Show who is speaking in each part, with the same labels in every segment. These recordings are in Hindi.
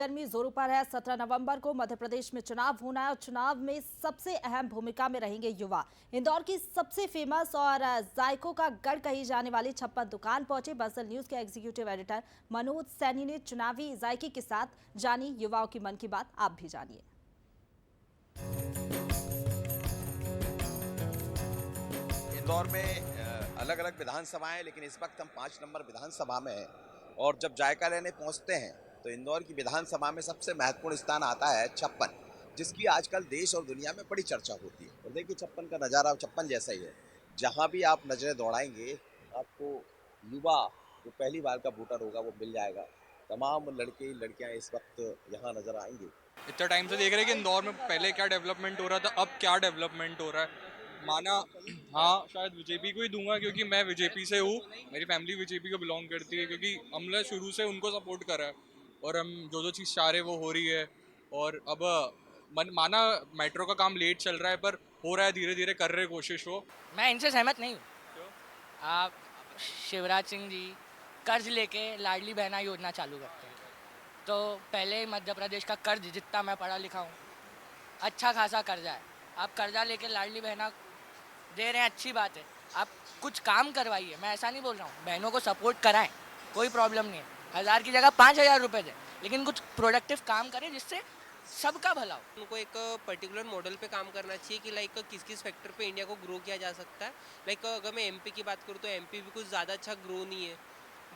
Speaker 1: गर्मी जोरों पर है। 17 नवंबर को मध्य प्रदेश में चुनाव होना है और चुनाव में सबसे अहम भूमिका में रहेंगे युवा। इंदौर की सबसे फेमस और जायकों का गढ़ कही जाने वाली 56 दुकान पहुंचे बंसल न्यूज के एग्जीक्यूटिव एडिटर मनोज सैनी ने चुनावी जायके के साथ जानी युवाओं की मन की बात। आप भी जानिए।
Speaker 2: इंदौर में अलग अलग विधानसभाएं, लेकिन इस वक्त हम 5 नंबर विधानसभा में हैं और जब जायका लेने पहुंचते हैं तो इंदौर की विधानसभा में सबसे महत्वपूर्ण स्थान आता है 56, जिसकी आजकल देश और दुनिया में बड़ी चर्चा होती है। और देखिए 56 का नज़ारा 56 जैसा ही है। जहां भी आप नजरें दौड़ाएंगे आपको युवा जो पहली बार का वोटर होगा वो मिल जाएगा। तमाम लड़के लड़कियां इस वक्त यहाँ नजर आएंगे।
Speaker 3: इतना टाइम से देख रहे हैं कि इंदौर में पहले क्या डेवलपमेंट हो रहा था, अब क्या डेवलपमेंट हो रहा है। माना हाँ, शायद बीजेपी को ही दूंगा क्योंकि मैं बीजेपी से हूँ, मेरी फैमिली बीजेपी को बिलोंग करती है, क्योंकि हमने शुरू से उनको सपोर्ट करा है और हम जो चीज़ चाह रहे हैं वो हो रही है। और अब माना मेट्रो का काम लेट चल रहा है पर हो रहा है, धीरे धीरे कर रहे कोशिश वो।
Speaker 4: मैं इनसे सहमत नहीं हूँ। आप शिवराज सिंह जी कर्ज लेके लाडली बहना योजना चालू करते हैं, तो पहले मध्य प्रदेश का कर्ज, जितना मैं पढ़ा लिखा हूँ, अच्छा खासा कर्जा है। आप कर्जा लेके लाडली बहना दे रहे हैं, अच्छी बात है। आप कुछ काम करवाइए, मैं ऐसा नहीं बोल रहा हूँ, बहनों को सपोर्ट कराएं, कोई प्रॉब्लम नहीं है। 1000 की जगह 5000 रुपये दें, लेकिन कुछ प्रोडक्टिव काम करें जिससे सबका भला हो।
Speaker 5: उनको एक पर्टिकुलर मॉडल पे काम करना चाहिए कि लाइक किस किस फैक्टर पे इंडिया को ग्रो किया जा सकता है। लाइक अगर मैं एमपी की बात करूँ तो एमपी भी कुछ ज़्यादा अच्छा ग्रो नहीं है,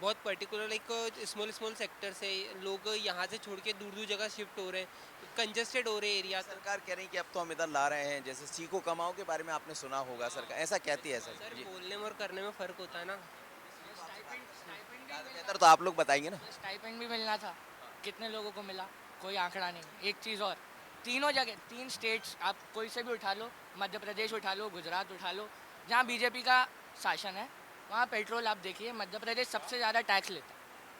Speaker 5: बहुत particular like small small sector से लोग यहाँ से छोड़ के दूर दूर जगह शिफ्ट हो रहे हैं, कंजेस्टेड हो रहे एरिया।
Speaker 2: सरकार कह रही है कि अब तो हम इधर ला रहे हैं, जैसे सीखो कमाओ के बारे में आपने सुना होगा। सरकार ऐसा कहती है सर।
Speaker 5: सर बोलने में और करने में फ़र्क होता है ना।
Speaker 2: बेहतर तो आप लोग बताएंगे ना।
Speaker 4: स्टाइपेंड भी मिलना था, कितने लोगों को मिला कोई आंकड़ा नहीं। एक चीज़ और, तीनों जगह 3 स्टेट्स आप कोई से भी उठा लो, मध्य प्रदेश उठा लो, गुजरात उठा लो, जहाँ बीजेपी का शासन है, वहाँ पेट्रोल आप देखिए, मध्य प्रदेश सबसे ज़्यादा टैक्स लेता है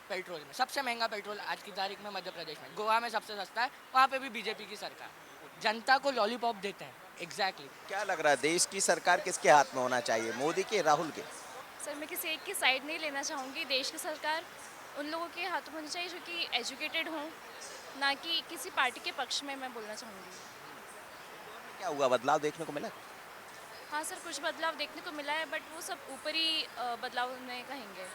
Speaker 4: पेट्रोल में। सबसे महंगा पेट्रोल आज की तारीख में मध्य प्रदेश में। गोवा में सबसे सस्ता है, वहाँ पे भी बीजेपी की सरकार। जनता को लॉलीपॉप देते हैं। एग्जैक्टली
Speaker 2: क्या लग रहा है देश की सरकार किसके हाथ में होना चाहिए, मोदी के, राहुल के?
Speaker 6: सर मैं किसी एक की साइड नहीं लेना चाहूँगी। देश की सरकार उन लोगों के हाथों में होनी चाहिए जो कि एजुकेटेड हों, ना कि किसी पार्टी के पक्ष में मैं बोलना चाहूँगी।
Speaker 2: क्या हुआ, बदलाव देखने को मिला?
Speaker 6: हाँ सर, कुछ बदलाव देखने को मिला है, बट वो सब ऊपरी बदलाव नहीं कहेंगे।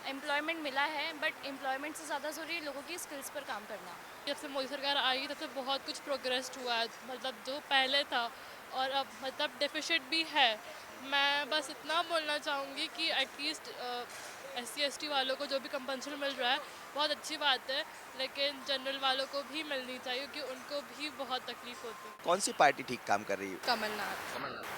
Speaker 6: एम्प्लॉयमेंट मिला है, बट एम्प्लॉयमेंट से ज़्यादा ज़रूरी लोगों की स्किल्स पर काम करना।
Speaker 7: जब से मोदी सरकार आई तब से बहुत कुछ प्रोग्रेस हुआ है, मतलब जो पहले था और अब मतलब डेफिसिट भी है। मैं बस इतना बोलना चाहूँगी कि एटलीस्ट SC ST वालों को जो भी कंपनसेशन मिल रहा है बहुत अच्छी बात है, लेकिन जनरल वालों को भी मिलनी चाहिए क्योंकि उनको भी बहुत तकलीफ होती है।
Speaker 2: कौन सी पार्टी ठीक काम कर रही है?
Speaker 7: कमलनाथ।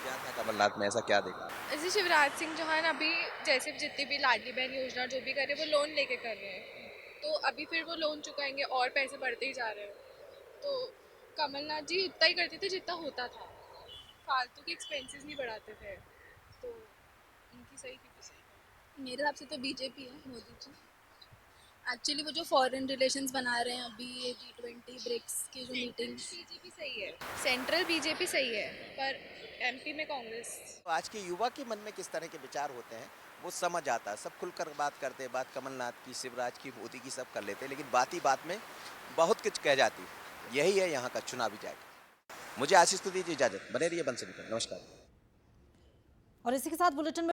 Speaker 2: क्या था कमलनाथ में, ऐसा क्या देखा?
Speaker 8: ऐसे शिवराज सिंह चौहान अभी जैसे जितनी भी लाडली बहन योजना जो भी कर रहे हैं वो लोन लेके कर रहे हैं, तो अभी फिर वो लोन चुकाएंगे और पैसे बढ़ते ही जा रहे हैं। तो कमलनाथ जी उतना ही करते थे जितना होता था, फालतू के एक्सपेंसेस नहीं बढ़ाते थे, तो उनकी सही थी।
Speaker 9: मेरे हिसाब से तो बीजेपी है, मोदी जी। एक्चुअली वो जो फॉरेन रिलेशंस बना रहे हैं अभी, ये G20 ब्रिक्स की जो मीटिंग,
Speaker 8: बीजेपी सही है, सेंट्रल बीजेपी सही है, पर एमपी में कांग्रेस।
Speaker 2: तो आज के युवा के मन में किस तरह के विचार होते हैं वो समझ आता है। सब खुलकर बात करते हैं, बात कमलनाथ की, शिवराज की, मोदी की, सब कर लेते हैं, लेकिन बात ही बात में बहुत कुछ कह जाती है। यही है यहाँ का चुनावी जायका। मुझे आशीष तो दीजिए इजाजत, बने रहिए बंसल पर। नमस्कार।
Speaker 1: और इसी के साथ बुलेटिन में